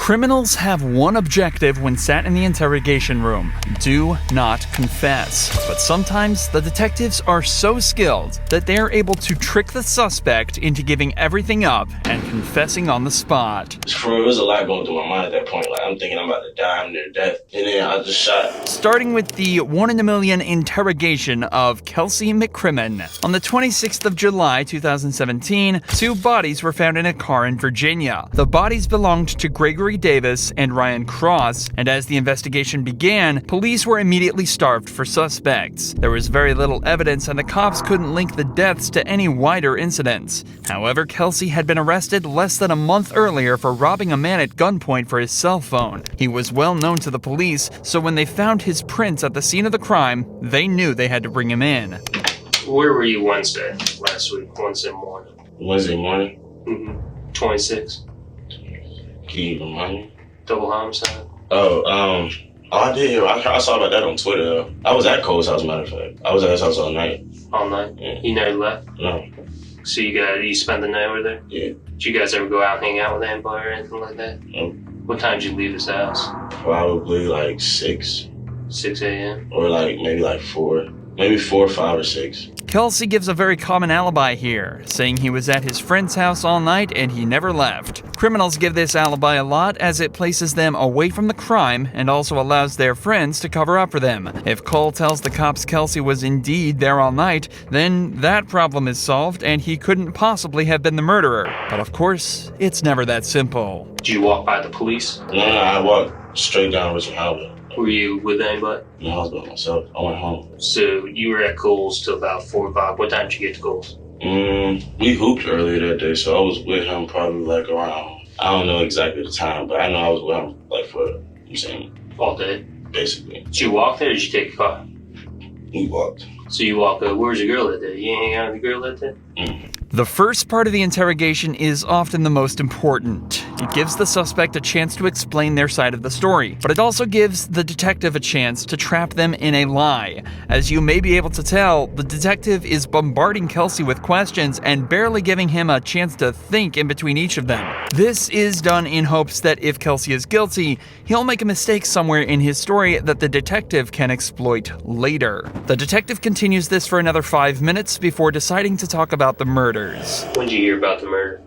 Criminals have one objective when sat in the interrogation room: do not confess. But sometimes the detectives are so skilled that they are able to trick the suspect into giving everything up and confessing on the spot. For real, there's a lot going through my mind at that point. Like, I'm thinking I'm about to die, I'm near death, and then I just shot. Starting with the 1 in a million interrogation of Kelsey McCrimmon. On the 26th of July, 2017, 2 bodies were found in a car in Virginia. The bodies belonged to Gregory Davis and Ryan Cross, and as the investigation began, police were immediately starved for suspects. There was very little evidence, and the cops couldn't link the deaths to any wider incidents. However, Kelsey had been arrested less than a month earlier for robbing a man at gunpoint for his cell phone. He was well known to the police, so when they found his prints at the scene of the crime, they knew they had to bring him in. Where were you last week, Wednesday morning? Wednesday morning? 26. Can you remind me? Double homicide? I did hear. I saw about that on Twitter. I was at Cole's house, matter of fact. I was at his house all night. All night? Yeah. You never left? No. So you spent the night over there? Yeah. Did you guys ever go out and hang out with anybody or anything like that? No. What time did you leave his house? Probably like 6. 6 a.m.? Or maybe 4. Maybe 4, 5, or 6. Kelsey gives a very common alibi here, saying he was at his friend's house all night and he never left. Criminals give this alibi a lot as it places them away from the crime and also allows their friends to cover up for them. If Cole tells the cops Kelsey was indeed there all night, then that problem is solved and he couldn't possibly have been the murderer. But of course, it's never that simple. Did you walk by the police? No, I walked straight down Richard Highway. Were you with anybody? No, I was by myself. I went home. So you were at Cole's till about 4 or 5. What time did you get to Cole's? We hooped earlier that day, so I was with him probably around, I don't know exactly the time, but I know I was with him for, All day? Basically. Did you walk there or did you take a car? We walked. So you walk up. Where's your girl that day? You ain't hang out with your girl that day? The first part of the interrogation is often the most important. It gives the suspect a chance to explain their side of the story, but it also gives the detective a chance to trap them in a lie. As you may be able to tell, the detective is bombarding Kelsey with questions and barely giving him a chance to think in between each of them. This is done in hopes that if Kelsey is guilty, he'll make a mistake somewhere in his story that the detective can exploit later. The detective continues this for another 5 minutes before deciding to talk about the murder. When did you hear about the murder?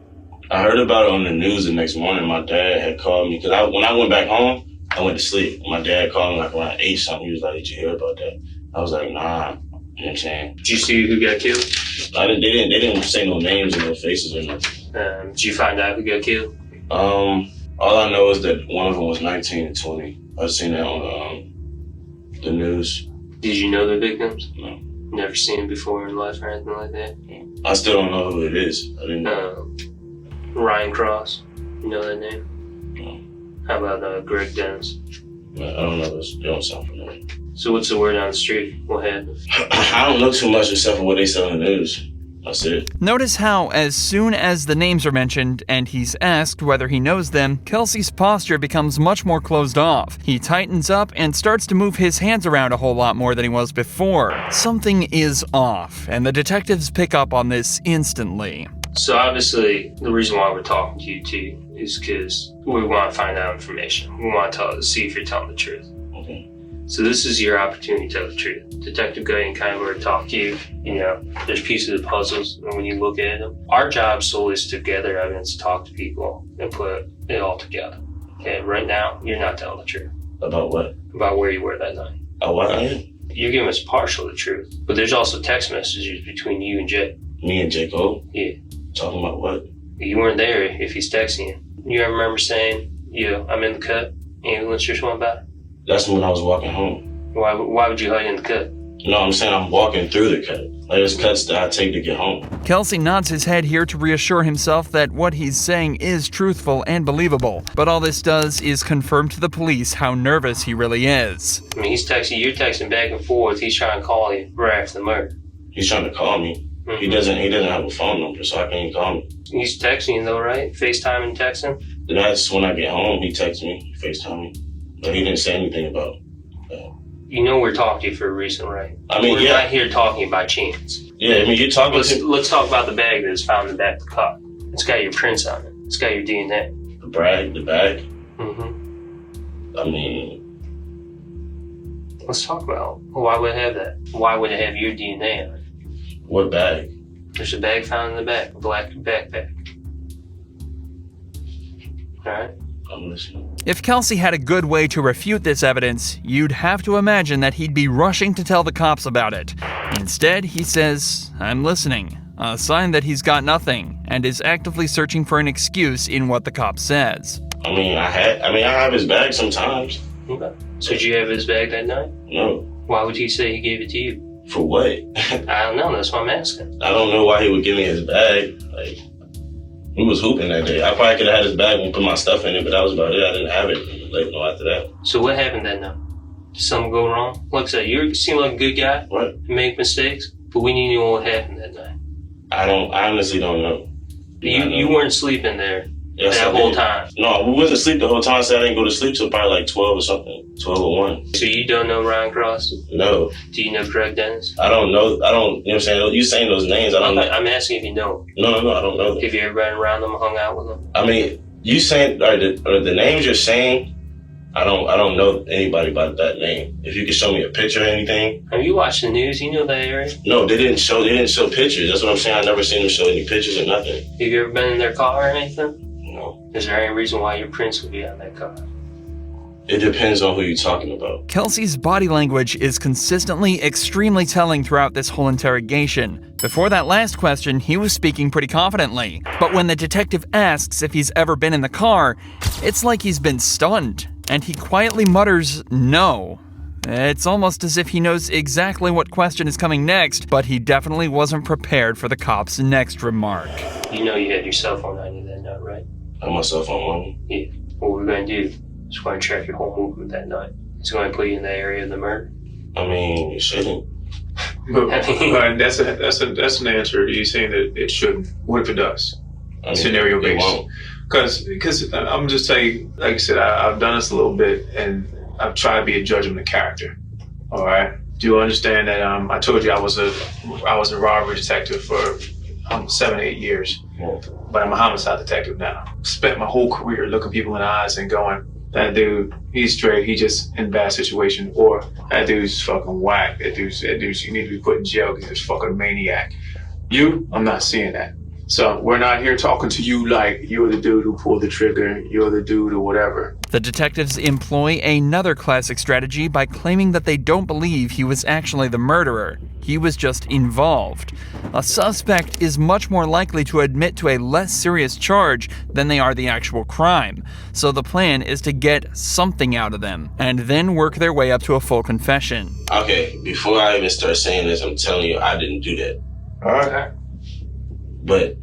I heard about it on the news the next morning. My dad had called me, because when I went back home, I went to sleep. My dad called me around 8 something. He was like, "Did you hear about that?" I was like, "Nah." You know what I'm saying? Did you see who got killed? They didn't say no names and no faces or nothing. Did you find out who got killed? All I know is that one of them was 19 and 20. I've seen that on the news. Did you know the victims? No. Never seen them before in life or anything like that? I still don't know who it is. I didn't know. Ryan Cross. You know that name? No. How about Greg Dennis? I don't know. They don't sound familiar. So what's the word on the street? What happened? I don't know too much except for what they say on the news. That's it. Notice how, as soon as the names are mentioned and he's asked whether he knows them, Kelsey's posture becomes much more closed off. He tightens up and starts to move his hands around a whole lot more than he was before. Something is off, and the detectives pick up on this instantly. So obviously, the reason why we're talking to you too is because we want to find out information. We want to see if you're telling the truth. Okay. So this is your opportunity to tell the truth. Detective Guyton kind of already talked to you. You know, there's pieces of puzzles, and when you look at them, our job solely is to gather evidence, talk to people, and put it all together. Okay, right now, you're not telling the truth. About what? About where you were that night. Oh, what I am? You're giving us partial the truth, but there's also text messages between you and Jay. Me and J. Cole? Yeah. Talking about what? You weren't there if he's texting you. You ever remember saying, "Yeah, I'm in the cut, ambulance or something about it"? That's when I was walking home. Why would you hide in the cut? No, I'm saying I'm walking through the cut. There's cuts that I take to get home. Kelsey nods his head here to reassure himself that what he's saying is truthful and believable. But all this does is confirm to the police how nervous he really is. I mean, he's texting, you're texting back and forth. He's trying to call you right after the murder. He's trying to call me. He doesn't have a phone number, so I can't call me. He's texting you though, right? FaceTime and texting? That's when I get home, he texts me, FaceTime me. But he didn't say anything about that. You know we're talking to you for a reason, right? I mean, we're not here talking by chance. Yeah, I mean, you're talking Let's talk about the bag that is found in the back of the car. It's got your prints on it. It's got your DNA. The bag? Mm-hmm. I mean, Let's talk about why would it have that? Why would it have your DNA on it? what bag? There's a bag found in the back, a black backpack. Alright? I'm listening. If Kelsey had a good way to refute this evidence, you'd have to imagine that he'd be rushing to tell the cops about it. Instead, he says, "I'm listening," a sign that he's got nothing, and is actively searching for an excuse in what the cop says. I mean, I have his bag sometimes. Okay. So did you have his bag that night? No. Why would he say he gave it to you? For what? I don't know, that's what I'm asking. I don't know why he would give me his bag. Like, he was hooping that day. I probably could have had his bag and put my stuff in it, but that was about it. I didn't have it. Like, no, after that. So what happened that night? Did something go wrong? Like I said, you seem like a good guy. What? You make mistakes, but we need to know what happened that night. I honestly don't know. You weren't sleeping there Yes, that I whole did. time. No, we wasn't asleep the whole time, so I didn't go to sleep till probably like 12 or something. 12 or 1. So you don't know Ryan Cross? No. Do you know Craig Dennis? I don't know. You know what I'm saying? You saying those names, I don't know. I'm asking if you know. No, I don't know them. Have you ever been around them, hung out with them? I mean, you saying, or the names you're saying, I don't know anybody by that name. If you could show me a picture or anything. Have you watched the news? You know that area? No, they didn't show pictures. That's what I'm saying. I never seen them show any pictures or nothing. Have you ever been in their car or anything? No. Is there any reason why your prints would be on that car? It depends on who you're talking about. Kelsey's body language is consistently extremely telling throughout this whole interrogation. Before that last question, he was speaking pretty confidently. But when the detective asks if he's ever been in the car, it's like he's been stunned, and he quietly mutters no. It's almost as if he knows exactly what question is coming next, but he definitely wasn't prepared for the cop's next remark. You know you had your cell phone on you that night, right? I have my cell phone on me. Yeah. What we're going to do is we're going to track your whole movement that night. It's going to put you in the area of the murder. I mean, it shouldn't. But that's an answer. You're saying that it shouldn't. What if it does? I mean, Scenario it based. won't. Because I'm just saying, like I said, I've done this a little bit, and I've tried to be a judgment of character. All right. Do you understand that? I told you I was a robbery detective for 7 or 8 years, Yeah. but I'm a homicide detective now. Spent my whole career looking people in the eyes and going, that dude, he's straight, he just in a bad situation, or that dude's fucking whack. That dude's you need to be put in jail because he's a fucking maniac. I'm not seeing that. So we're not here talking to you like you're the dude who pulled the trigger, you're the dude or whatever. The detectives employ another classic strategy by claiming that they don't believe he was actually the murderer. He was just involved. A suspect is much more likely to admit to a less serious charge than they are the actual crime. So the plan is to get something out of them, and then work their way up to a full confession. Okay, before I even start saying this, I'm telling you, I didn't do that. All right. But,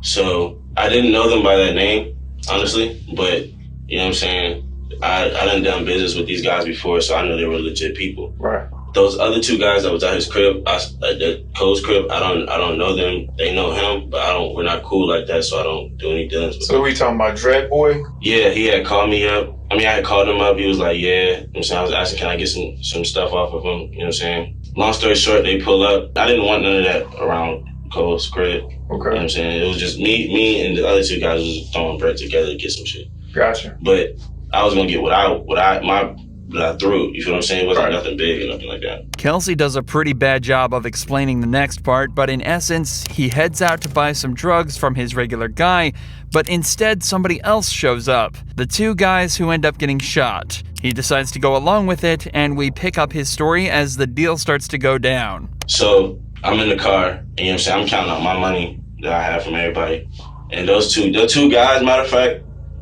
so, I didn't know them by that name, honestly, but, you know what I'm saying? I done business with these guys before, so I know they were legit people. Right. Those other 2 guys that was at his crib, at the Cole's crib, I don't know them. They know him, but we're not cool like that, so I don't do any dealings with So we talking about Dread Boy? Yeah, he had called me up. I mean, I had called him up. He was like, yeah. You know what I'm saying? I was asking, can I get some stuff off of him? You know what I'm saying? Long story short, they pull up. I didn't want none of that around Cole's crib. Okay. You know what I'm saying? It was just me and the other 2 guys was just throwing bread together to get some shit. Gotcha. But I was gonna get what I threw. You feel what I'm saying? It wasn't Right. nothing big or nothing like that. Kelsey does a pretty bad job of explaining the next part, but in essence, he heads out to buy some drugs from his regular guy, but instead somebody else shows up. The 2 guys who end up getting shot. He decides to go along with it, and we pick up his story as the deal starts to go down. So I'm in the car, and you know what I'm saying? I'm counting out my money that I have from everybody. And the 2 guys, matter of fact,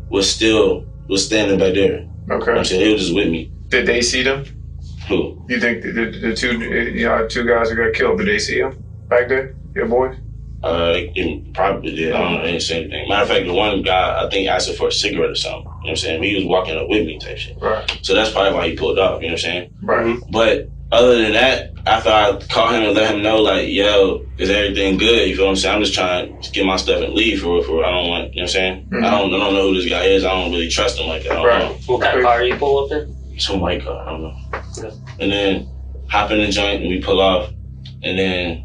was standing back there. You know what I'm Okay. saying? They were just with me. Did they see them? Who? You think the 2 guys who got killed, did they see them back there? Your boys? It probably did. I don't know. They didn't say anything. Matter of fact, the one guy, I think, asked him for a cigarette or something. You know what I'm saying? He was walking up with me type shit. Right. So that's probably why he pulled off. You know what I'm saying? Right. But other than that, after I called him and let him know, like, yo, is everything good? You feel what I'm saying? I'm just trying to get my stuff and leave for real. I don't want, you know what I'm saying? Mhm. I don't know who this guy is. I don't really trust him like that. I don't Right. know. What kind of car you pull up in? Some white car, I don't know. Yeah. And then hop in the joint and we pull off. And then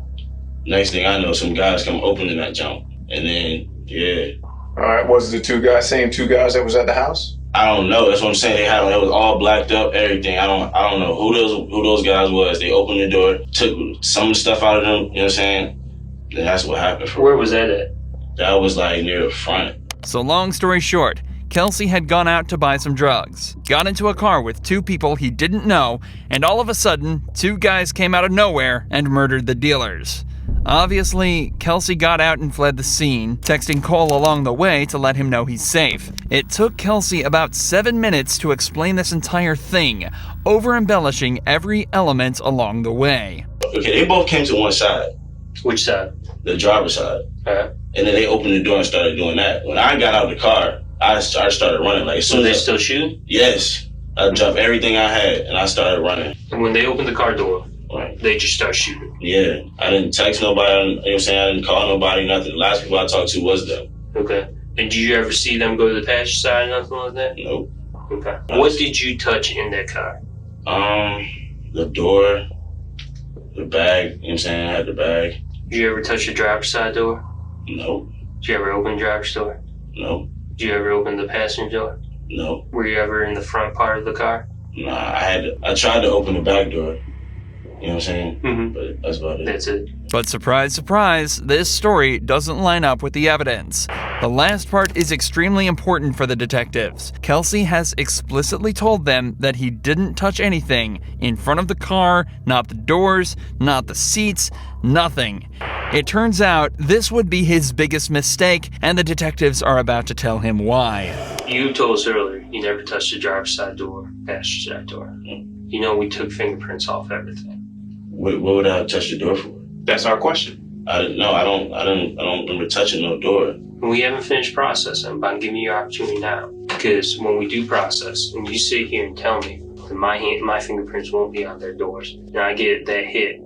next thing I know, some guys come opening that jump. And then, yeah. All right. Was it the same two guys that was at the house? I don't know. That's what I'm saying. It was all blacked up, everything. I don't know who those guys was. They opened the door, took some of the stuff out of them. You know what I'm saying? And that's what happened. Where was that at? That was like near the front. So long story short, Kelsey had gone out to buy some drugs, got into a car with two people he didn't know, and all of a sudden, two guys came out of nowhere and murdered the dealers. Obviously, Kelsey got out and fled the scene, texting Cole along the way to let him know he's safe. It took Kelsey about 7 minutes to explain this entire thing, over-embellishing every element along the way. Okay, they both came to one side. Which side? The driver's side. Uh-huh. And then they opened the door and started doing that. When I got out of the car, I started running. Like, as soon So they as still shooting? Yes. I dropped everything I had and I started running. And when they opened the car door, Right. they just start shooting. Yeah. I didn't text nobody, you know what I'm saying? I didn't call nobody, nothing. The last people I talked to was them. Okay. And did you ever see them go to the passenger side or nothing like that? Nope. Okay. What did you touch in that car? The door, the bag, you know what I'm saying? I had the bag. Did you ever touch the driver's side door? Nope. Did you ever open the driver's door? Nope. Did you ever open the passenger door? Nope. Were you ever in the front part of the car? Nah, I tried to open the back door. You know what I'm saying? Mm-hmm. But that's about it. That's it. But surprise, surprise, this story doesn't line up with the evidence. The last part is extremely important for the detectives. Kelsey has explicitly told them that he didn't touch anything in front of the car, not the doors, not the seats, nothing. It turns out this would be his biggest mistake, and the detectives are about to tell him why. You told us earlier you never touched the driver's side door, passenger side door. You know we took fingerprints off everything. What would I have touched the door for? That's our question. I didn't know. I don't remember touching no door. We haven't finished processing, but I'm giving you your opportunity now. Because when we do process, and you sit here and tell me that my fingerprints won't be on their doors, and I get that hit,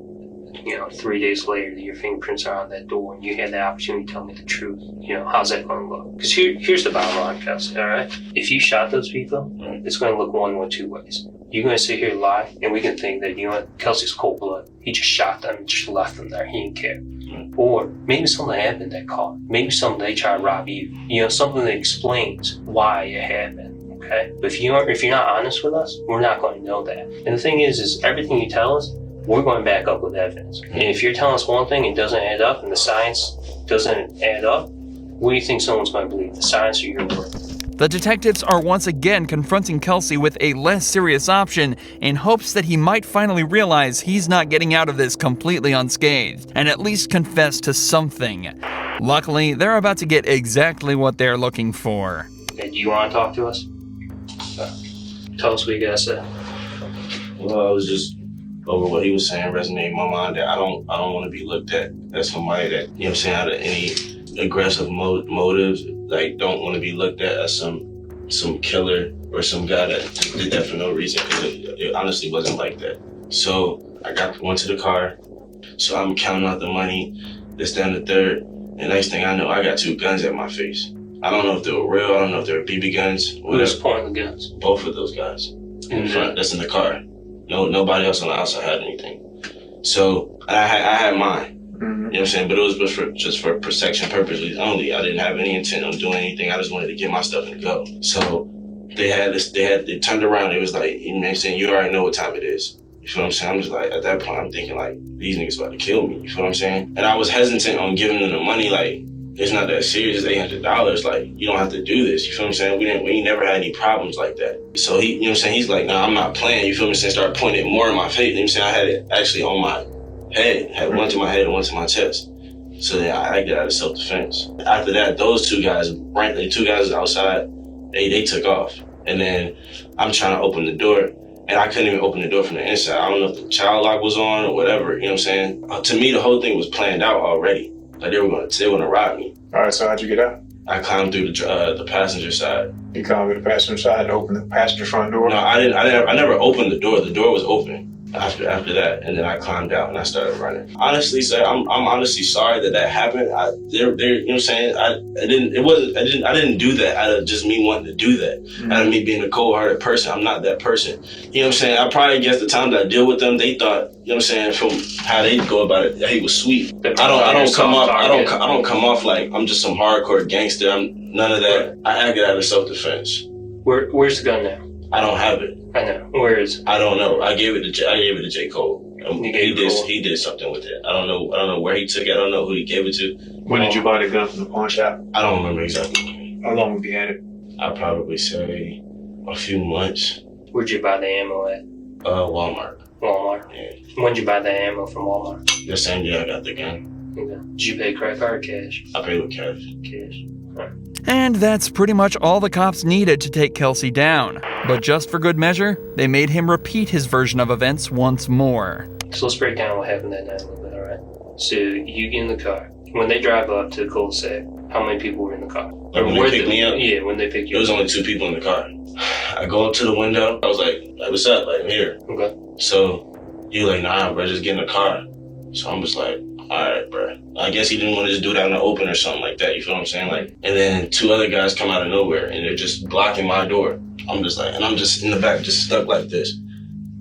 3 days later that your fingerprints are on that door, and you had the opportunity to tell me the truth, how's that going to look? Because here's the bottom line, Kelsey, all right? If you shot those people, it's going to look one or two ways. You're going to sit here and lie, and we can think that, Kelsey's cold blood. He just shot them and just left them there. He didn't care. Or maybe something happened in that car. Maybe something they try to rob you. Something that explains why it happened, okay? But if you're not honest with us, we're not going to know that. And the thing is everything you tell us, we're going to back up with evidence. And if you're telling us one thing and it doesn't add up, and the science doesn't add up, what do you think someone's going to believe, the science or your word? The detectives are once again confronting Kelsey with a less serious option in hopes that he might finally realize he's not getting out of this completely unscathed, and at least confess to something. Luckily, they're about to get exactly what they're looking for. Okay, do you want to talk to us? Tell us what you got to say. Well, I was just over what he was saying resonating in my mind that I don't want to be looked at as somebody that, you know what I'm saying, out of any aggressive motives, like don't want to be looked at as some killer or some guy that did that for no reason, because it honestly wasn't like that. So I went to the car, so I'm counting out the money, this, that, and the third, and next thing I know, I got two guns at my face. I don't know if they were real, I don't know if they were BB guns, Who was pointing the guns? Both of those guys in front, that's in the car. Nobody else on the outside had anything. So I had mine. You know what I'm saying? But it was just for protection purposes only. I didn't have any intent on doing anything. I just wanted to get my stuff and go. So they turned around. It was like, you know what I'm saying? You already know what time it is. You feel what I'm saying? I'm just like, at that point, I'm thinking like, these niggas about to kill me. You feel what I'm saying? And I was hesitant on giving them the money. Like, it's not that serious. It's $800. Like, you don't have to do this. You feel what I'm saying? We ain't never had any problems like that. So he, you know what I'm saying? He's like, nah, I'm not playing. You feel what I'm saying? Start pointing it more in my face. You know what I'm saying? I had it actually on my head. Had one to my head and one to my chest. So then I acted out of self-defense. After that, those two guys, right, the two guys outside, they took off. And then I'm trying to open the door, and I couldn't even open the door from the inside. I don't know if the child lock was on or whatever, you know what I'm saying? To me, the whole thing was planned out already. Like they were gonna rob me. All right, so how'd you get out? I climbed through the passenger side. You climbed through the passenger side and opened the passenger front door? No, I never opened the door. The door was open after that, and then I climbed out and I started running. Honestly, sir, I'm honestly sorry that happened. You know what I'm saying? I didn't do that out of just me wanting to do that. Out of me being a cold-hearted person. I'm not that person. You know what I'm saying? I probably guess the time that I deal with them, they thought, you know what I'm saying, from how they go about it, he was sweet. I don't come off like I'm just some hardcore gangster. I'm none of that. I acted out of self-defense. Where's the gun now? I don't have it. I know. Where is it? I don't know. I gave it to J. Cole. You gave it to Cole? He did something with it. I don't know where he took it. I don't know who he gave it to. When did you buy the gun from the pawn shop? I don't remember exactly. How long have you had it? I'd probably say a few months. Where'd you buy the ammo at? Walmart. Walmart. Yeah. When'd you buy the ammo from Walmart? The same day I got the gun. Okay. Did you pay credit card or cash? I paid with cash. Cash. And that's pretty much all the cops needed to take Kelsey down. But just for good measure, they made him repeat his version of events once more. So let's break down what happened that night a little bit, alright? So you get in the car. When they drive up to the cul-de-sac, how many people were in the car? Like when they picked me up? Yeah, when they picked you up. There was only 2 people in the car. I go up to the window. I was like, what's up? Like, I'm here. Okay. So he like, nah, bro, just get in the car. So I'm just like, all right, bro. I guess he didn't want to just do it out in the open or something like that. You feel what I'm saying? Like, and then 2 other guys come out of nowhere and they're just blocking my door. I'm just like, and I'm just in the back, just stuck like this.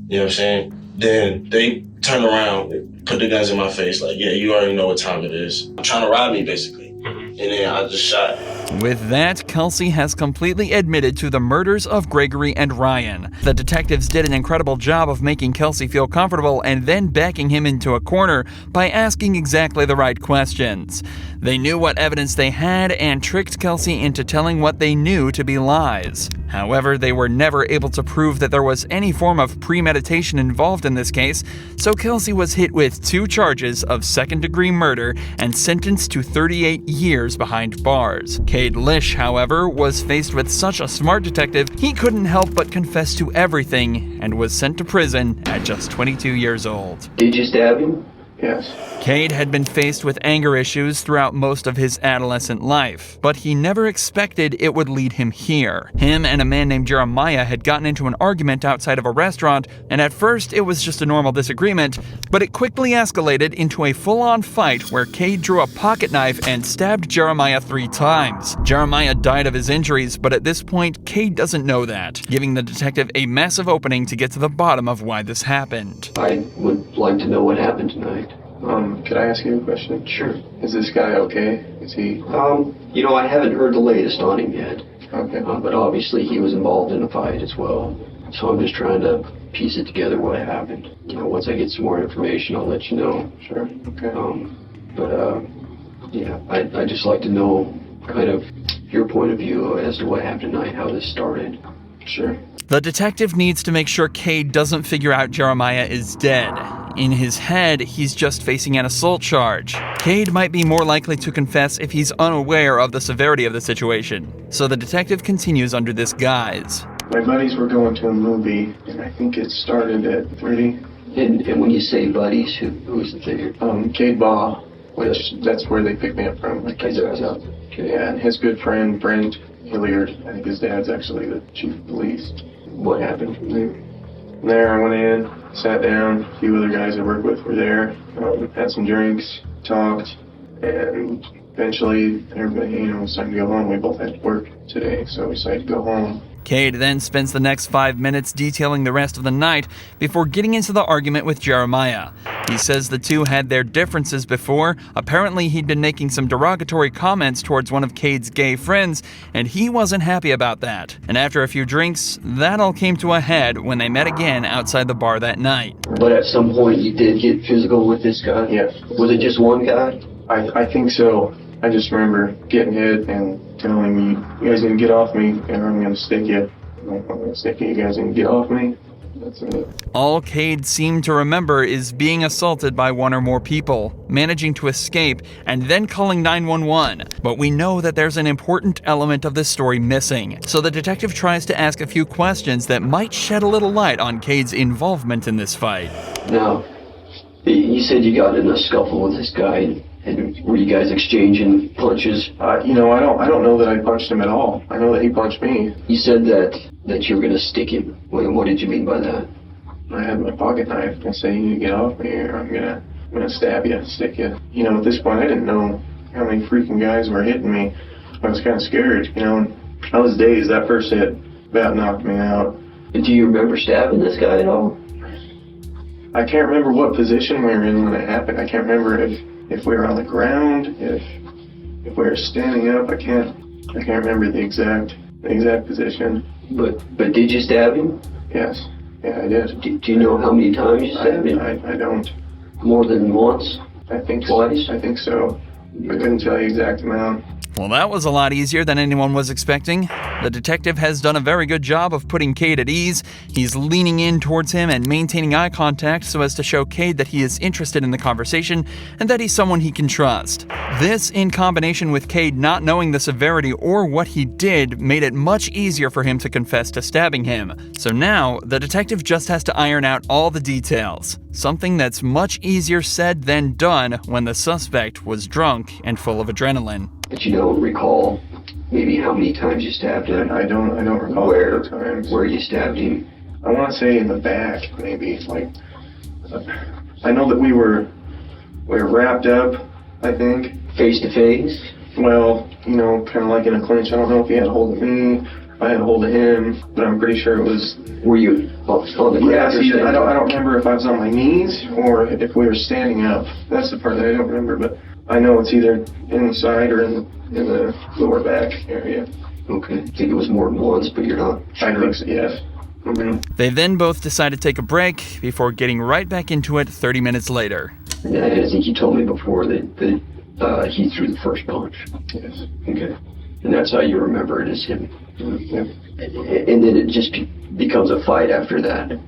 You know what I'm saying? Then they turn around, they put the guns in my face, like, yeah, you already know what time it is. Trying to rob me, basically. And then I just shot. With that, Kelsey has completely admitted to the murders of Gregory and Ryan. The detectives did an incredible job of making Kelsey feel comfortable and then backing him into a corner by asking exactly the right questions. They knew what evidence they had and tricked Kelsey into telling what they knew to be lies. However, they were never able to prove that there was any form of premeditation involved in this case, so Kelsey was hit with 2 charges of second-degree murder and sentenced to 38 years behind bars. Cade Lish, however, was faced with such a smart detective, he couldn't help but confess to everything and was sent to prison at just 22 years old. Did you stab him? Yes. Cade had been faced with anger issues throughout most of his adolescent life, but he never expected it would lead him here. Him and a man named Jeremiah had gotten into an argument outside of a restaurant, and at first it was just a normal disagreement, but it quickly escalated into a full-on fight where Cade drew a pocket knife and stabbed Jeremiah 3 times. Jeremiah died of his injuries, but at this point, Cade doesn't know that, giving the detective a massive opening to get to the bottom of why this happened. I would like to know what happened tonight. Could I ask you a question? Sure. Is this guy okay? Is he? I haven't heard the latest on him yet. Okay. But obviously he was involved in a fight as well. So I'm just trying to piece it together what happened. Once I get some more information, I'll let you know. Sure. Okay. I'd just like to know kind of your point of view as to what happened tonight, how this started. Sure. The detective needs to make sure Cade doesn't figure out Jeremiah is dead. In his head, he's just facing an assault charge. Cade might be more likely to confess if he's unaware of the severity of the situation. So the detective continues under this guise. My buddies were going to a movie, and I think it started at 3. And when you say buddies, who's the figure? Cade Baugh, which that's where they picked me up from. Okay. Yeah, and his good friend, Brent Hilliard, I think his dad's actually the chief of police. What happened? There, I went in, sat down, a few other guys I work with were there, had some drinks, talked, and eventually everybody, was time to go home. We both had to work today, so we decided to go home. Cade then spends the next 5 minutes detailing the rest of the night before getting into the argument with Jeremiah. He says the two had their differences before. Apparently, he'd been making some derogatory comments towards one of Cade's gay friends, and he wasn't happy about that. And after a few drinks, that all came to a head when they met again outside the bar that night. But at some point, you did get physical with this guy? Yeah. Was it just one guy? I think so. I just remember getting hit and telling me, you guys need to get off me, or I'm going to stick you. I'm going to stick you. You guys need to get off me. That's it. All Cade seemed to remember is being assaulted by one or more people, managing to escape, and then calling 911. But we know that there's an important element of this story missing, so the detective tries to ask a few questions that might shed a little light on Cade's involvement in this fight. Now, you said you got in a scuffle with this guy, and were you guys exchanging punches? I don't know that I punched him at all. I know that he punched me. You said that you were going to stick him. What did you mean by that? I had my pocket knife. I said, you need to get off me, or I'm gonna stab you, stick you. At this point, I didn't know how many freaking guys were hitting me. I was kind of scared, and I was dazed. That first hit about knocked me out. Do you remember stabbing this guy at all? I can't remember what position we were in when it happened. I can't remember if we were on the ground, if we were standing up. I can't remember the exact position. But did you stab him? Yes. Yeah, I did. Do you know how many times you stabbed him? I don't. More than once? I think Twice? I think so. I couldn't tell you exact amount. Well, that was a lot easier than anyone was expecting. The detective has done a very good job of putting Cade at ease. He's leaning in towards him and maintaining eye contact so as to show Cade that he is interested in the conversation and that he's someone he can trust. This, in combination with Cade not knowing the severity or what he did, made it much easier for him to confess to stabbing him. So now, the detective just has to iron out all the details. Something that's much easier said than done when the suspect was drunk and full of adrenaline. But you don't recall maybe how many times you stabbed him? I don't recall Where? the times. Where you stabbed him? I want to say in the back, maybe. Like, I know that we were wrapped up, I think. Face to face? Well, kind of like in a clinch. I don't know if he had a hold of me, if I had a hold of him, but I'm pretty sure it was. Were you on the Yeah, ground? see, I don't remember if I was on my knees or if we were standing up. That's the part that I don't remember, but I know it's either in the side or in the lower back area. Okay. I think it was more than once, but you're not sure. I think so, yes. Mm-hmm. They then both decide to take a break before getting right back into it 30 minutes later. And I think you told me before that he threw the first punch. Yes. Okay. And that's how you remember it as him. Yep. And then it just becomes a fight after that.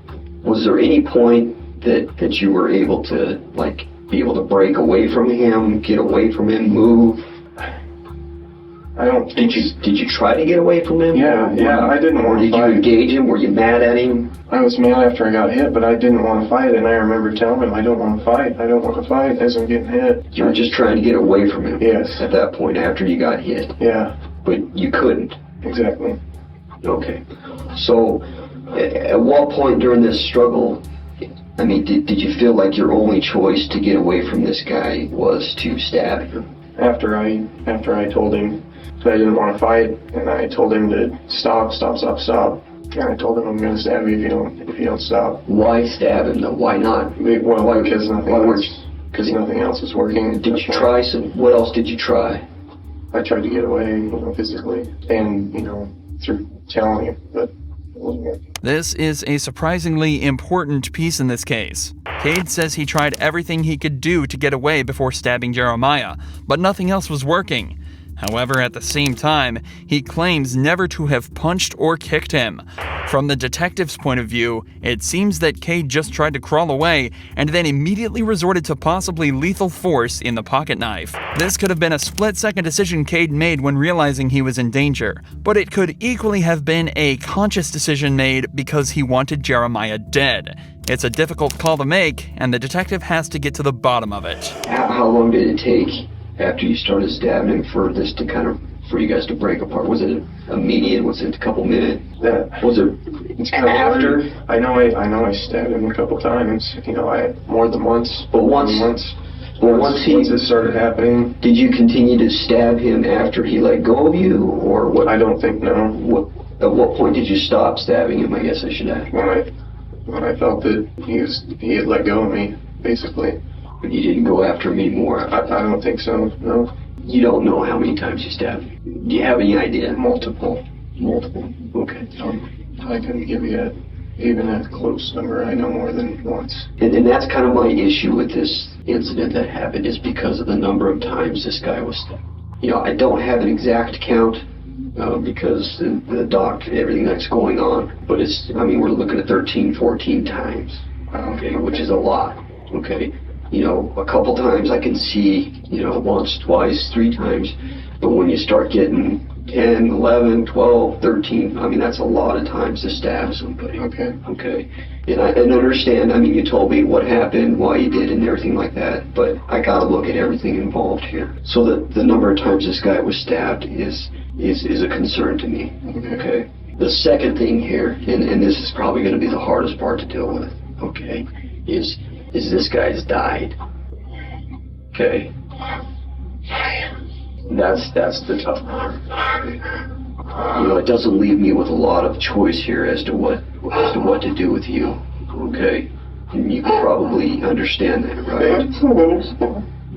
Was there any point that you were able to, like, be able to break away from him, get away from him, move? I don't think Did you try to get away from him? Yeah, I didn't Or want to did you fight. engage him? Were you mad at him? I was mad after I got hit, but I didn't want to fight, and I remember telling him, I don't want to fight as I'm getting hit. You were just trying to get away from him. Yes. At that point, after you got hit, Yeah, but you couldn't. exactly. Okay. So, at what point during this struggle, I mean, did you feel like your only choice to get away from this guy was to stab him? After I told him that I didn't want to fight, and I told him to stop, and I told him I'm going to stab you if you don't stop. Why stab him though? Why not? Well, because Because nothing else was working. Did you try what else did you try? I tried to get away, physically, and through telling him, but it wasn't working. This is a surprisingly important piece in this case. Cade says he tried everything he could do to get away before stabbing Jeremiah, but nothing else was working. However, at the same time, he claims never to have punched or kicked him. From the detective's point of view, it seems that Cade just tried to crawl away and then immediately resorted to possibly lethal force in the pocket knife. This could have been a split-second decision Cade made when realizing he was in danger, but it could equally have been a conscious decision made because he wanted Jeremiah dead. It's a difficult call to make, and the detective has to get to the bottom of it. How long did it take after you started stabbing him for you guys to break apart? Was it immediate? Was it a couple minutes? Was it It's kind of after? weird. I know I stabbed him a couple times. I more than once. But once This started happening, did you continue to stab him after he let go of you, or what? I don't think no. At what point did you stop stabbing him? I guess I should ask. When I felt that he had let go of me, basically. But you didn't go after him anymore. I don't think so. No. You don't know how many times you stabbed him. Do you have any idea? Multiple. Okay. I couldn't give you even a close number. I know more than once. And that's kind of my issue with this incident that happened, is because of the number of times this guy was stabbed. I don't have an exact count because the doc, everything that's going on, but we're looking at 13, 14 times, okay, which is a lot, okay. A couple times I can see, once, twice, 3 times, but when you start getting 10, 11, 12, 13, that's a lot of times to stab somebody. Okay. And I understand, you told me what happened, why you did, and everything like that, but I gotta look at everything involved here. So the number of times this guy was stabbed is a concern to me. Okay. The second thing here, and this is probably gonna be the hardest part to deal with, okay, is this guy's died. Okay. That's the tough part. It doesn't leave me with a lot of choice here as to what to do with you. Okay. And you can probably understand that, right?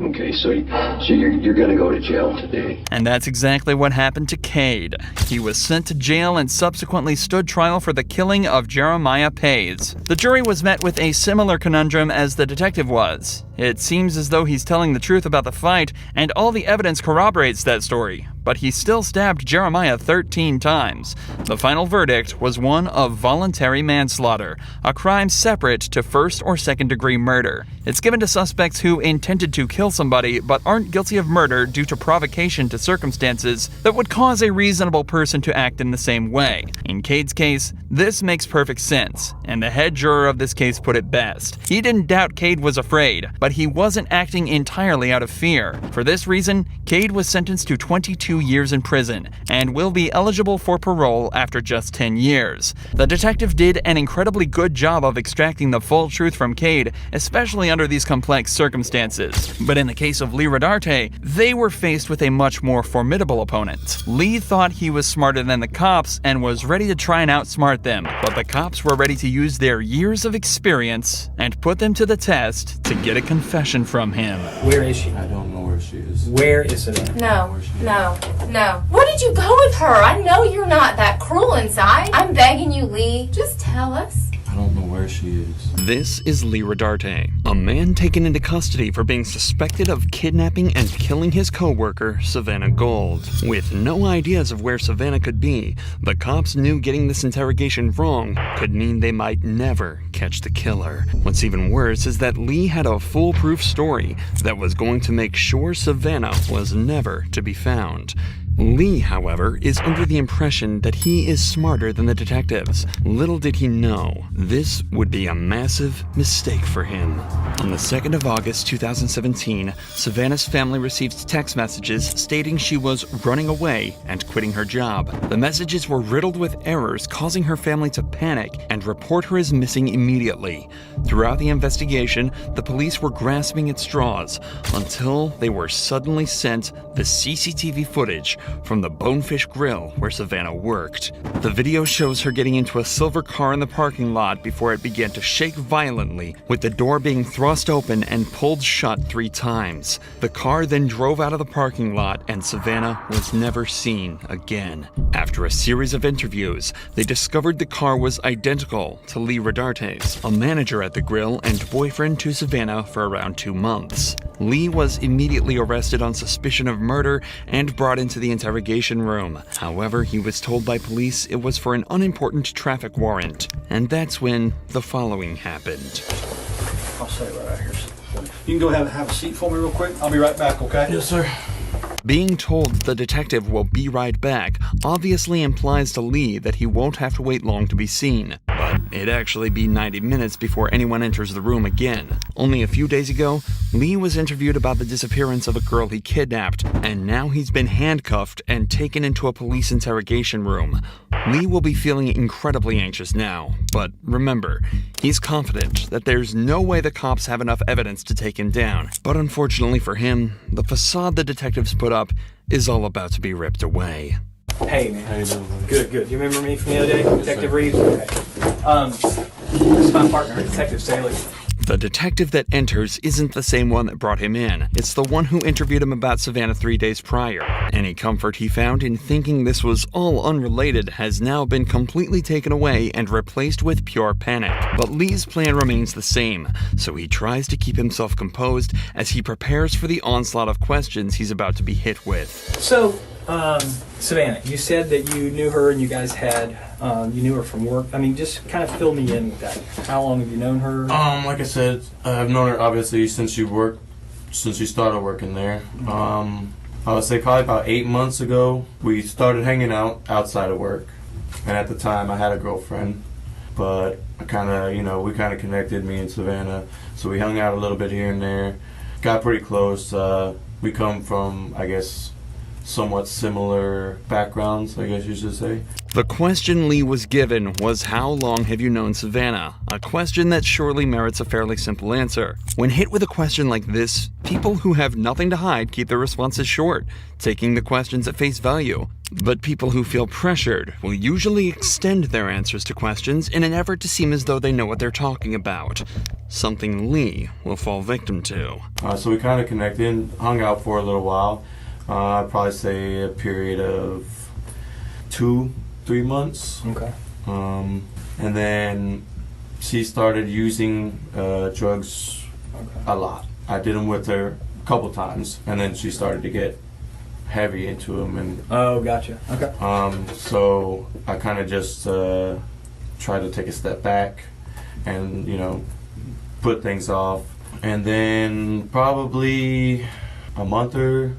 Okay, so you're gonna go to jail today. And that's exactly what happened to Cade. He was sent to jail and subsequently stood trial for the killing of Jeremiah Pays. The jury was met with a similar conundrum as the detective was. It seems as though he's telling the truth about the fight, and all the evidence corroborates that story, but he still stabbed Jeremiah 13 times. The final verdict was one of voluntary manslaughter, a crime separate to first or second degree murder. It's given to suspects who intended to kill somebody but aren't guilty of murder due to provocation to circumstances that would cause a reasonable person to act in the same way. In Cade's case, this makes perfect sense, and the head juror of this case put it best. He didn't doubt Cade was afraid, but he wasn't acting entirely out of fear. For this reason, Cade was sentenced to 22 years in prison and will be eligible for parole after just 10 years. The detective did an incredibly good job of extracting the full truth from Cade, especially under these complex circumstances. But in the case of Lee Rodarte, they were faced with a much more formidable opponent. Lee thought he was smarter than the cops and was ready to try and outsmart them, but the cops were ready to use their years of experience and put them to the test to get a confession from him. Where is she? I don't know where she is. Where is Savannah? No. Where did you go with her? I know you're not that cruel inside. I'm begging you, Lee. Just tell us. I don't know where she is. This is Lee Rodarte, a man taken into custody for being suspected of kidnapping and killing his co-worker, Savannah Gold. With no ideas of where Savannah could be, the cops knew getting this interrogation wrong could mean they might never catch the killer. What's even worse is that Lee had a foolproof story that was going to make sure Savannah was never to be found. Lee, however, is under the impression that he is smarter than the detectives. Little did he know, this would be a massive mistake for him. On the 2nd of August 2017, Savannah's family received text messages stating she was running away and quitting her job. The messages were riddled with errors, causing her family to panic and report her as missing immediately. Throughout the investigation, the police were grasping at straws until they were suddenly sent the CCTV footage from the Bonefish Grill where Savannah worked. The video shows her getting into a silver car in the parking lot before it began to shake violently, with the door being thrust open and pulled shut 3 times. The car then drove out of the parking lot and Savannah was never seen again. After a series of interviews, they discovered the car was identical to Lee Rodarte's, a manager at the grill and boyfriend to Savannah for around 2 months. Lee was immediately arrested on suspicion of murder and brought into the interrogation room. However, he was told by police it was for an unimportant traffic warrant. And that's when the following happened. I'll stay right out here. You can go have a seat for me real quick. I'll be right back, okay? Yes, sir. Being told the detective will be right back obviously implies to Lee that he won't have to wait long to be seen. But it'd actually be 90 minutes before anyone enters the room again. Only a few days ago, Lee was interviewed about the disappearance of a girl he kidnapped, and now he's been handcuffed and taken into a police interrogation room. Lee will be feeling incredibly anxious now, but remember, he's confident that there's no way the cops have enough evidence to take him down. But unfortunately for him, the facade the detectives put up is all about to be ripped away. Hey, man. How you doing, buddy? Good, good. You remember me from the other day? Detective Reeves? Okay. This is my partner, Detective Staley. The detective that enters isn't the same one that brought him in. It's the one who interviewed him about Savannah 3 days prior. Any comfort he found in thinking this was all unrelated has now been completely taken away and replaced with pure panic. But Lee's plan remains the same, so he tries to keep himself composed as he prepares for the onslaught of questions he's about to be hit with. So, Savannah, you said that you knew her and you guys had, you knew her from work. I mean, just kind of fill me in with that. How long have you known her? Like I said, I've known her obviously since she started working there. I would say probably about 8 months ago, we started hanging out outside of work. And at the time, I had a girlfriend, but we kind of connected, me and Savannah. So we hung out a little bit here and there, got pretty close. We come from, I guess, somewhat similar backgrounds, I guess you should say. The question Lee was given was, how long have you known Savannah? A question that surely merits a fairly simple answer. When hit with a question like this, people who have nothing to hide keep their responses short, taking the questions at face value. But people who feel pressured will usually extend their answers to questions in an effort to seem as though they know what they're talking about. Something Lee will fall victim to. So we kind of connected, hung out for a little while. I'd probably say a period of 2-3 months. Okay. And then she started using drugs a lot. I did them with her a couple times, and then she started to get heavy into them. And Oh, gotcha. Okay. so I kind of just tried to take a step back and, put things off. And then probably a month or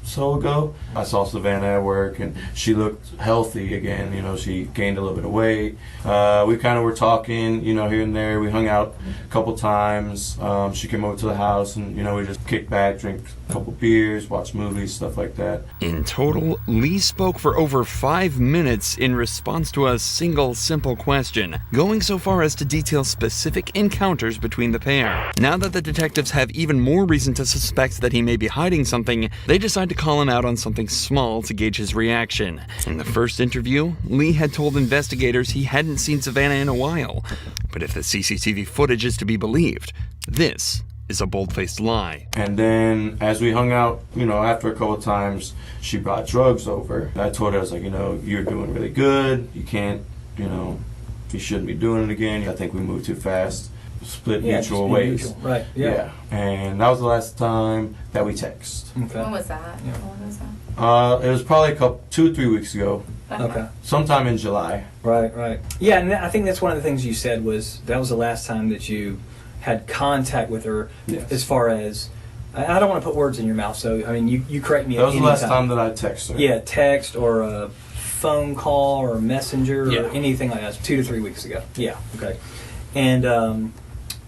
so ago, I saw Savannah at work, and she looked healthy again. She gained a little bit of weight. We kind of were talking, here and there. We hung out a couple times. She came over to the house, and we just kicked back, drank a couple beers, watched movies, stuff like that. In total, Lee spoke for over 5 minutes in response to a single simple question, going so far as to detail specific encounters between the pair. Now that the detectives have even more reason to suspect that he may be hiding something, they decide to call him out on something small to gauge his reaction. In the first interview, Lee had told investigators he hadn't seen Savannah in a while. But if the CCTV footage is to be believed, this is a bold-faced lie. And then as we hung out, after a couple times, she brought drugs over. I told her, I was like, you're doing really good. You can't, you shouldn't be doing it again. I think we moved too fast. Split mutual ways. Mutual. Right. Yeah. And that was the last time that we text. Okay. When was that? Yeah. When was that? It was probably 2-3 weeks ago. Okay. Sometime in July. Right. Yeah, and I think that's one of the things you said was that was the last time that you had contact with her. Yes. As far as, I don't want to put words in your mouth, so I mean you correct me. That was at the any last time that I texted her. Yeah, text or a phone call or a messenger or anything like that. 2 to 3 weeks ago. Yeah. Okay.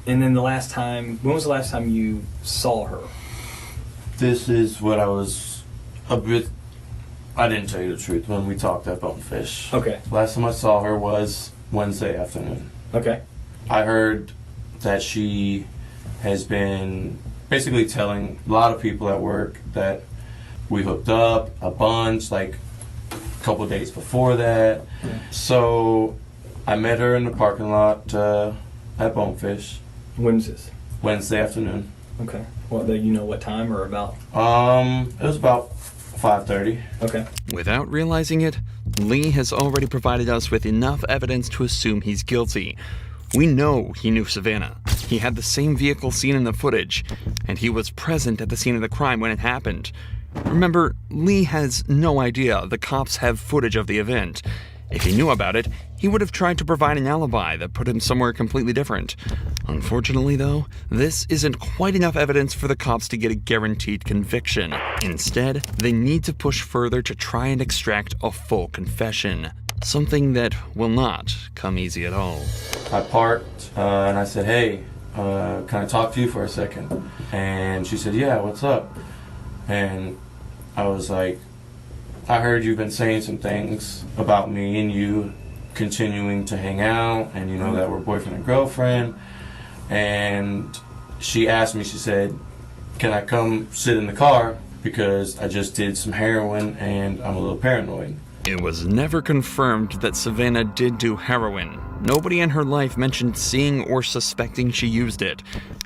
And then the last time, when was the last time you saw her? This is what I was a bit. I didn't tell you the truth when we talked at Bonefish. Okay. Last time I saw her was Wednesday afternoon. Okay. I heard that she has been basically telling a lot of people at work that we hooked up a bunch, like a couple days before that. Yeah. So I met her in the parking lot at Bonefish. When was this? Wednesday afternoon. Okay. Well, do you know what time or about? It was about 5:30. Okay. Without realizing it, Lee has already provided us with enough evidence to assume he's guilty. We know he knew Savannah. He had the same vehicle seen in the footage, and he was present at the scene of the crime when it happened. Remember, Lee has no idea the cops have footage of the event. If he knew about it, he would have tried to provide an alibi that put him somewhere completely different. Unfortunately, though, this isn't quite enough evidence for the cops to get a guaranteed conviction. Instead, they need to push further to try and extract a full confession. Something that will not come easy at all. I parked and I said, hey, can I talk to you for a second? And she said, yeah, what's up? And I was like, I heard you've been saying some things about me and you continuing to hang out, and that we're boyfriend and girlfriend. And she asked me, she said, can I come sit in the car because I just did some heroin and I'm a little paranoid. It was never confirmed that Savannah did do heroin. Nobody in her life mentioned seeing or suspecting she used it.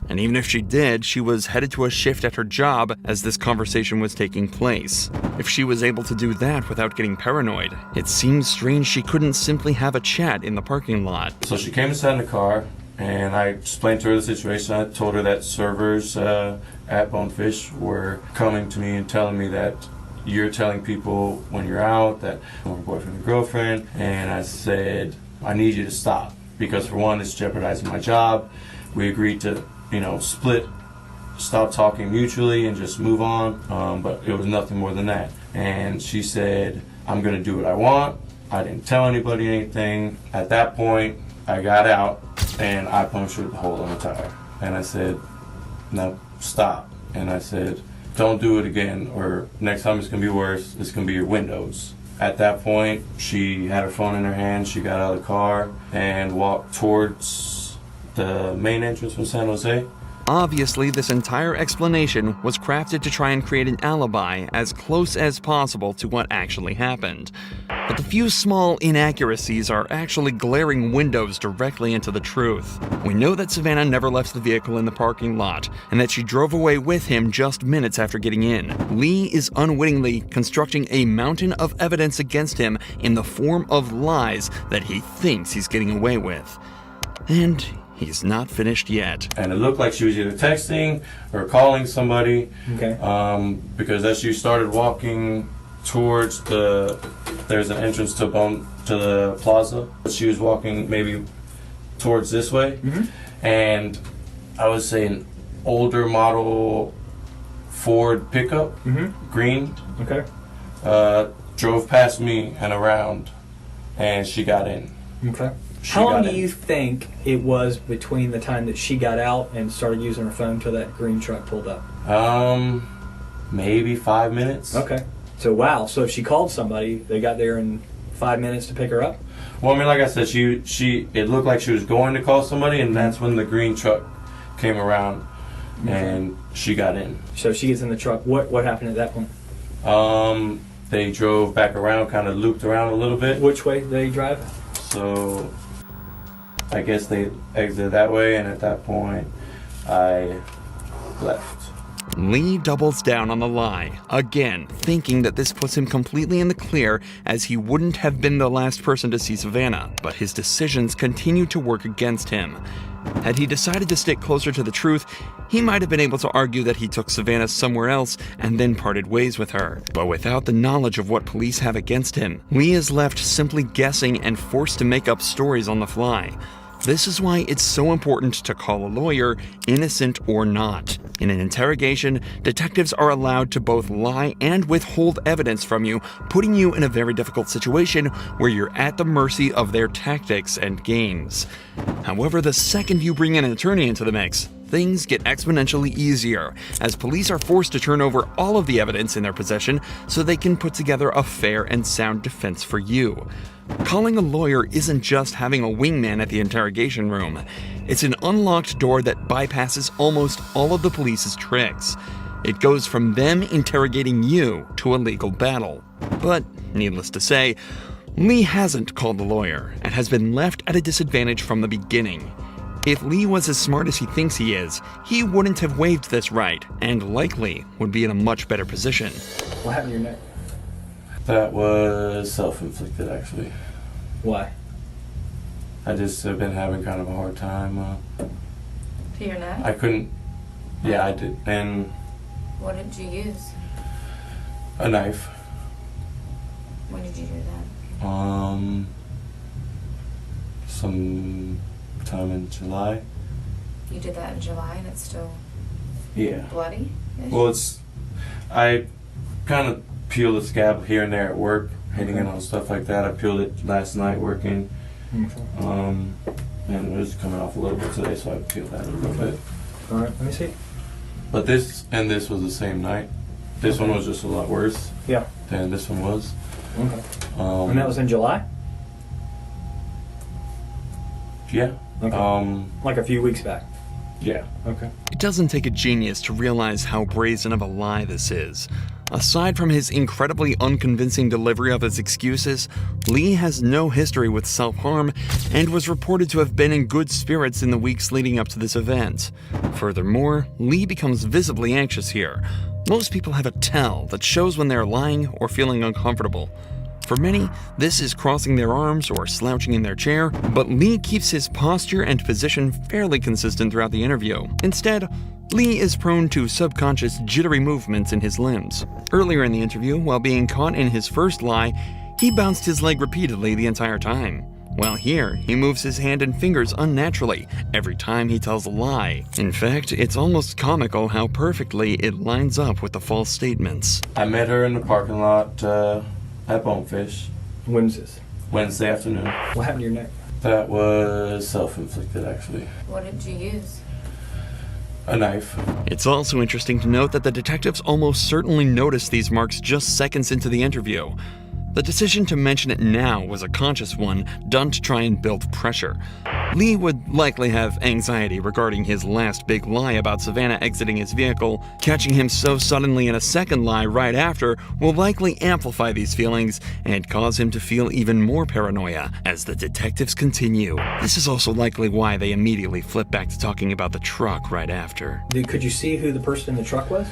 And even if she did, she was headed to a shift at her job as this conversation was taking place. If she was able to do that without getting paranoid, it seems strange she couldn't simply have a chat in the parking lot. So she came and sat in the car, and I explained to her the situation. I told her that servers at Bonefish were coming to me and telling me that you're telling people when you're out that we're boyfriend and girlfriend. And I said, I need you to stop, because for one, it's jeopardizing my job. We agreed to, split, stop talking mutually and just move on. But it was nothing more than that. And she said, I'm gonna do what I want. I didn't tell anybody anything. At that point, I got out and I punctured the hole in the tire. And I said, no, stop. And I said, don't do it again, or next time it's gonna be worse, it's gonna be your windows. At that point, she had her phone in her hand, she got out of the car and walked towards the main entrance from San Jose. Obviously, this entire explanation was crafted to try and create an alibi as close as possible to what actually happened. But the few small inaccuracies are actually glaring windows directly into the truth. We know that Savannah never left the vehicle in the parking lot, and that she drove away with him just minutes after getting in. Lee is unwittingly constructing a mountain of evidence against him in the form of lies that he thinks he's getting away with. And he's not finished yet. And it looked like she was either texting or calling somebody. Okay. Because as she started walking towards there's an entrance to the plaza. She was walking maybe towards this way. And I would say an older model Ford pickup, green. Okay. Drove past me and around, and she got in. Okay. She How long got do in. you think it was between the time that she got out and started using her phone till that green truck pulled up? Maybe 5 minutes. Okay. So wow. So if she called somebody, they got there in 5 minutes to pick her up? Well, I mean, like I said, it looked like she was going to call somebody, and that's when the green truck came around, and she got in. So she gets in the truck. What happened at that point? They drove back around, kind of looped around a little bit. Which way did they drive? So I guess they exited that way, and at that point, I left. Lee doubles down on the lie, again, thinking that this puts him completely in the clear, as he wouldn't have been the last person to see Savannah, but his decisions continue to work against him. Had he decided to stick closer to the truth, he might have been able to argue that he took Savannah somewhere else and then parted ways with her. But without the knowledge of what police have against him, Lee is left simply guessing and forced to make up stories on the fly. This is why it's so important to call a lawyer, innocent or not. In an interrogation, detectives are allowed to both lie and withhold evidence from you, putting you in a very difficult situation where you're at the mercy of their tactics and games. However, the second you bring an attorney into the mix, things get exponentially easier, as police are forced to turn over all of the evidence in their possession so they can put together a fair and sound defense for you. Calling a lawyer isn't just having a wingman at the interrogation room. It's an unlocked door that bypasses almost all of the police's tricks. It goes from them interrogating you to a legal battle. But, needless to say, Lee hasn't called the lawyer and has been left at a disadvantage from the beginning. If Lee was as smart as he thinks he is, he wouldn't have waived this right, and likely would be in a much better position. What happened to your neck? That was self-inflicted, actually. Why? I just have been having kind of a hard time. To your neck? I couldn't. Yeah, I did. And What did you use? a knife. When did you do that? Some time in July. You did that in July and it's still Yeah. bloody? Well, I kind of peel the scab here and there at work, hitting it on stuff like that. I peeled it last night working. And it was coming off a little bit today, so I peeled that a little bit. All right, let me see. But this was the same night. This one was just a lot worse Yeah. than this one was. Okay. And that was in July? Yeah. Okay. Like a few weeks back. Yeah. Okay. It doesn't take a genius to realize how brazen of a lie this is. Aside from his incredibly unconvincing delivery of his excuses, Lee has no history with self-harm and was reported to have been in good spirits in the weeks leading up to this event. Furthermore, Lee becomes visibly anxious here. Most people have a tell that shows when they're lying or feeling uncomfortable. For many, this is crossing their arms or slouching in their chair, but Lee keeps his posture and position fairly consistent throughout the interview. Instead, Lee is prone to subconscious jittery movements in his limbs. Earlier in the interview, while being caught in his first lie, he bounced his leg repeatedly the entire time. While here, he moves his hand and fingers unnaturally every time he tells a lie. In fact, it's almost comical how perfectly it lines up with the false statements. I met her in the parking lot at Bonefish When was this? Wednesday afternoon. What happened to your neck? That was self-inflicted, actually. What did you use? A knife. It's also interesting to note that the detectives almost certainly noticed these marks just seconds into the interview. The decision to mention it now was a conscious one, done to try and build pressure. Lee would likely have anxiety regarding his last big lie about Savannah exiting his vehicle. Catching him so suddenly in a second lie right after will likely amplify these feelings and cause him to feel even more paranoia as the detectives continue. This is also likely why they immediately flip back to talking about the truck right after. Could you see who the person in the truck was?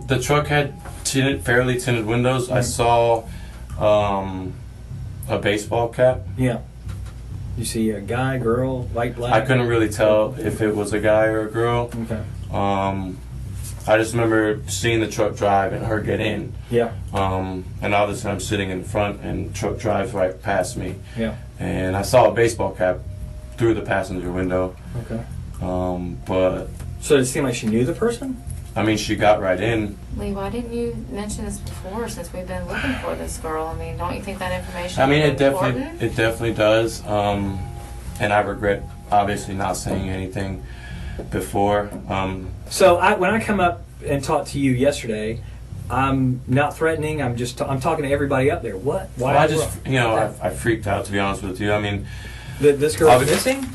The truck had fairly tinted windows. I saw a baseball cap. Yeah. You see a guy, girl, white, black? I couldn't really tell if it was a guy or a girl. Okay. I just remember seeing the truck drive and her get in. Yeah. And obviously I'm sitting in front and the truck drives right past me. Yeah. And I saw a baseball cap through the passenger window. Okay. But So did it seem like she knew the person? I mean, she got right in. Lee, why didn't you mention this before since we've been looking for this girl? I mean, don't you think that information I mean, is it important? definitely does. And I regret obviously not saying anything before. So when I come up and talk to you yesterday, I'm not threatening. I'm talking to everybody up there. What? Why? Well, I just, I freaked out, to be honest with you. I mean, this girl's missing?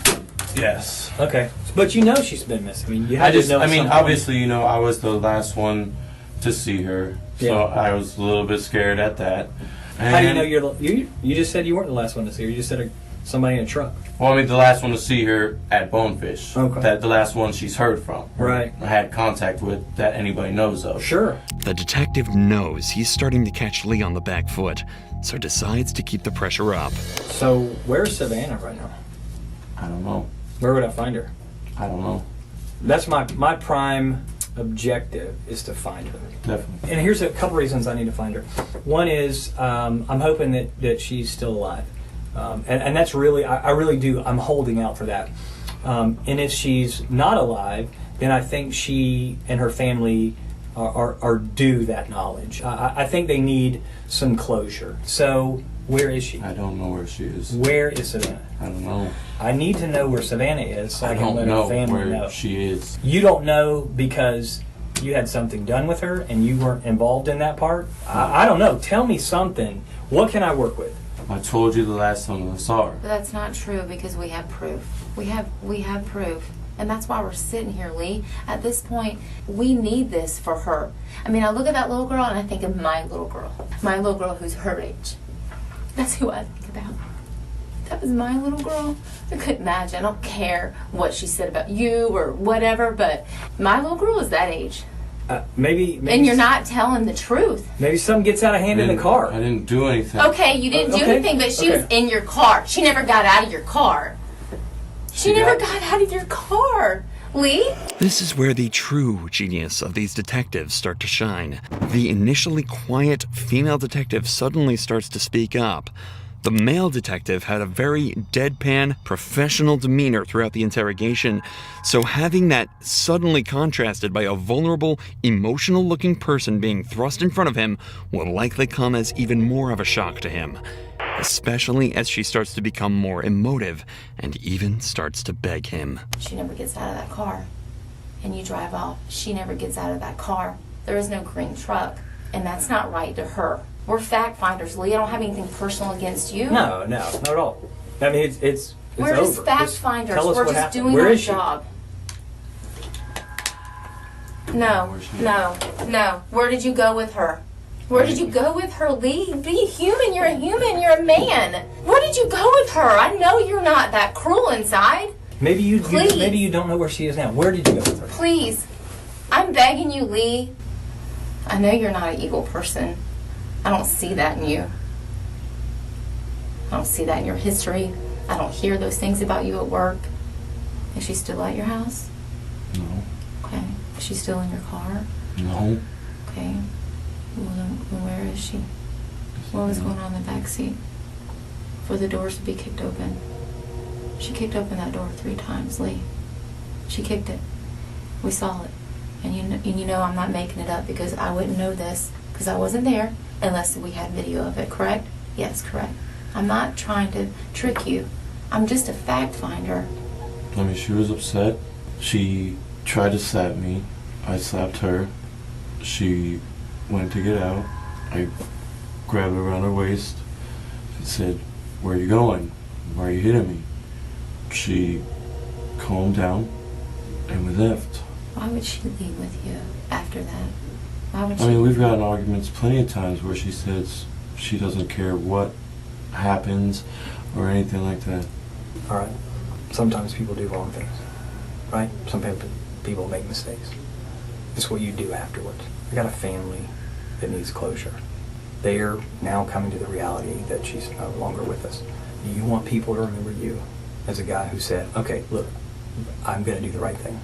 Yes. Okay, but you know she's been missing. I mean, you had to know. Obviously, I was the last one to see her, so Yeah. I was a little bit scared at that. How do you And- know you just said you weren't the last one to see her. You just said somebody in a truck. Well, I mean, the last one to see her at Bonefish. Okay. That the last one she's heard from. Right. I had contact with that anybody knows of. Sure. The detective knows he's starting to catch Lee on the back foot, so decides to keep the pressure up. So where's Savannah right now? I don't know. Where would I find her? I don't know. That's my prime objective is to find her. Definitely. And here's a couple reasons I need to find her. One is I'm hoping that she's still alive. And that's really, I really do, I'm holding out for that. And if she's not alive, then I think she and her family are due that knowledge. I think they need some closure. So where is she? I don't know where she is. Where is Savannah? I don't know. I need to know where Savannah is so I, I can don't let know her family where know. she is. You don't know because you had something done with her and you weren't involved in that part? I don't know. Tell me something. What can I work with? I told you the last time I saw her. But that's not true because we have proof. We have proof. And that's why we're sitting here, Lee. At this point, we need this for her. I mean, I look at that little girl and I think of my little girl. My little girl who's her age. That's who I think about. That was my little girl. I couldn't imagine. I don't care what she said about you or whatever, but my little girl is that age. Maybe And you're not telling the truth. Maybe something gets out of hand in the car. I didn't do anything. Okay, you didn't do Okay, anything, but she okay. was in your car. She never got out of your car. She never got- got out of your car. Lee? This is where the true genius of these detectives start to shine. The initially quiet female detective suddenly starts to speak up. The male detective had a very deadpan, professional demeanor throughout the interrogation, so having that suddenly contrasted by a vulnerable, emotional-looking person being thrust in front of him will likely come as even more of a shock to him, especially as she starts to become more emotive and even starts to beg him. She never gets out of that car. And you drive off. She never gets out of that car. There is no green truck. And that's not right to her. We're fact finders, Lee. I don't have anything personal against you. No, not at all. I mean, it's We're over. just fact Just finders. tell us We're what just happened. doing Where our is she? job. No. Where did you go with her? Where did you go with her, Lee? Be human. You're a human. You're a man. Where did you go with her? I know you're not that cruel inside. Maybe you Please. maybe you don't know where she is now. Where did you go with her? Please. I'm begging you, Lee. I know you're not an evil person. I don't see that in you. I don't see that in your history. I don't hear those things about you at work. Is she still at your house? No. Okay. Is she still in your car? No. Okay. Well, then where is she? What was going on in the back seat? For the doors to be kicked open. She kicked open that door 3 times, Lee. She kicked it. We saw it. And you know I'm not making it up because I wouldn't know this because I wasn't there unless we had video of it, correct? Yes, correct. I'm not trying to trick you. I'm just a fact finder. I mean, she was upset. She tried to slap me. I slapped her. She went to get out. I grabbed her around her waist and said, "Where are you going? Why are you hitting me?" She calmed down and we left. Why would she leave with you after that? Why would she? I mean, we've gotten arguments plenty of times where she says she doesn't care what happens or anything like that. All right. Sometimes people do wrong things, right? Some people make mistakes. It's what you do afterwards. I got a family that needs closure. They are now coming to the reality that she's no longer with us. Do you want people to remember you as a guy who said, okay, look, I'm going to do the right thing?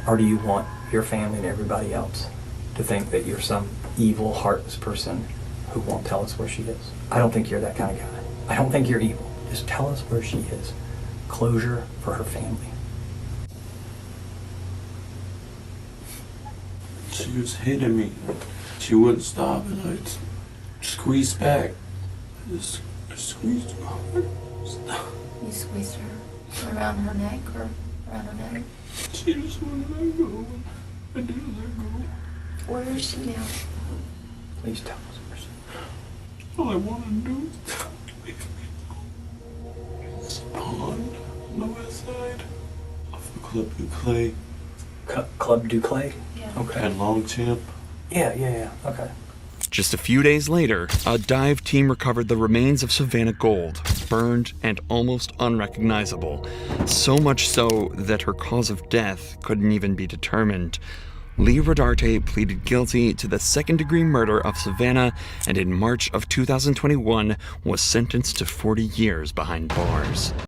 Or do you want your family and everybody else to think that you're some evil, heartless person who won't tell us where she is? I don't think you're that kind of guy. I don't think you're evil. Just tell us where she is. Closure for her family. She was hitting me. She wouldn't stop, and I squeezed back. I just squeezed her hard. Stop. You squeezed her around her neck or around her neck? She just wouldn't let go. I didn't let go. Where is she now? Please tell us where she is. All I want to do is leave me. It's on the west side of the Club du Clay Club du Clay? Yeah. Okay. and Longchamp. Yeah. Okay. Just a few days later, a dive team recovered the remains of Savannah Gold, burned and almost unrecognizable. So much so that her cause of death couldn't even be determined. Lee Rodarte pleaded guilty to the second-degree murder of Savannah and in March of 2021 was sentenced to 40 years behind bars.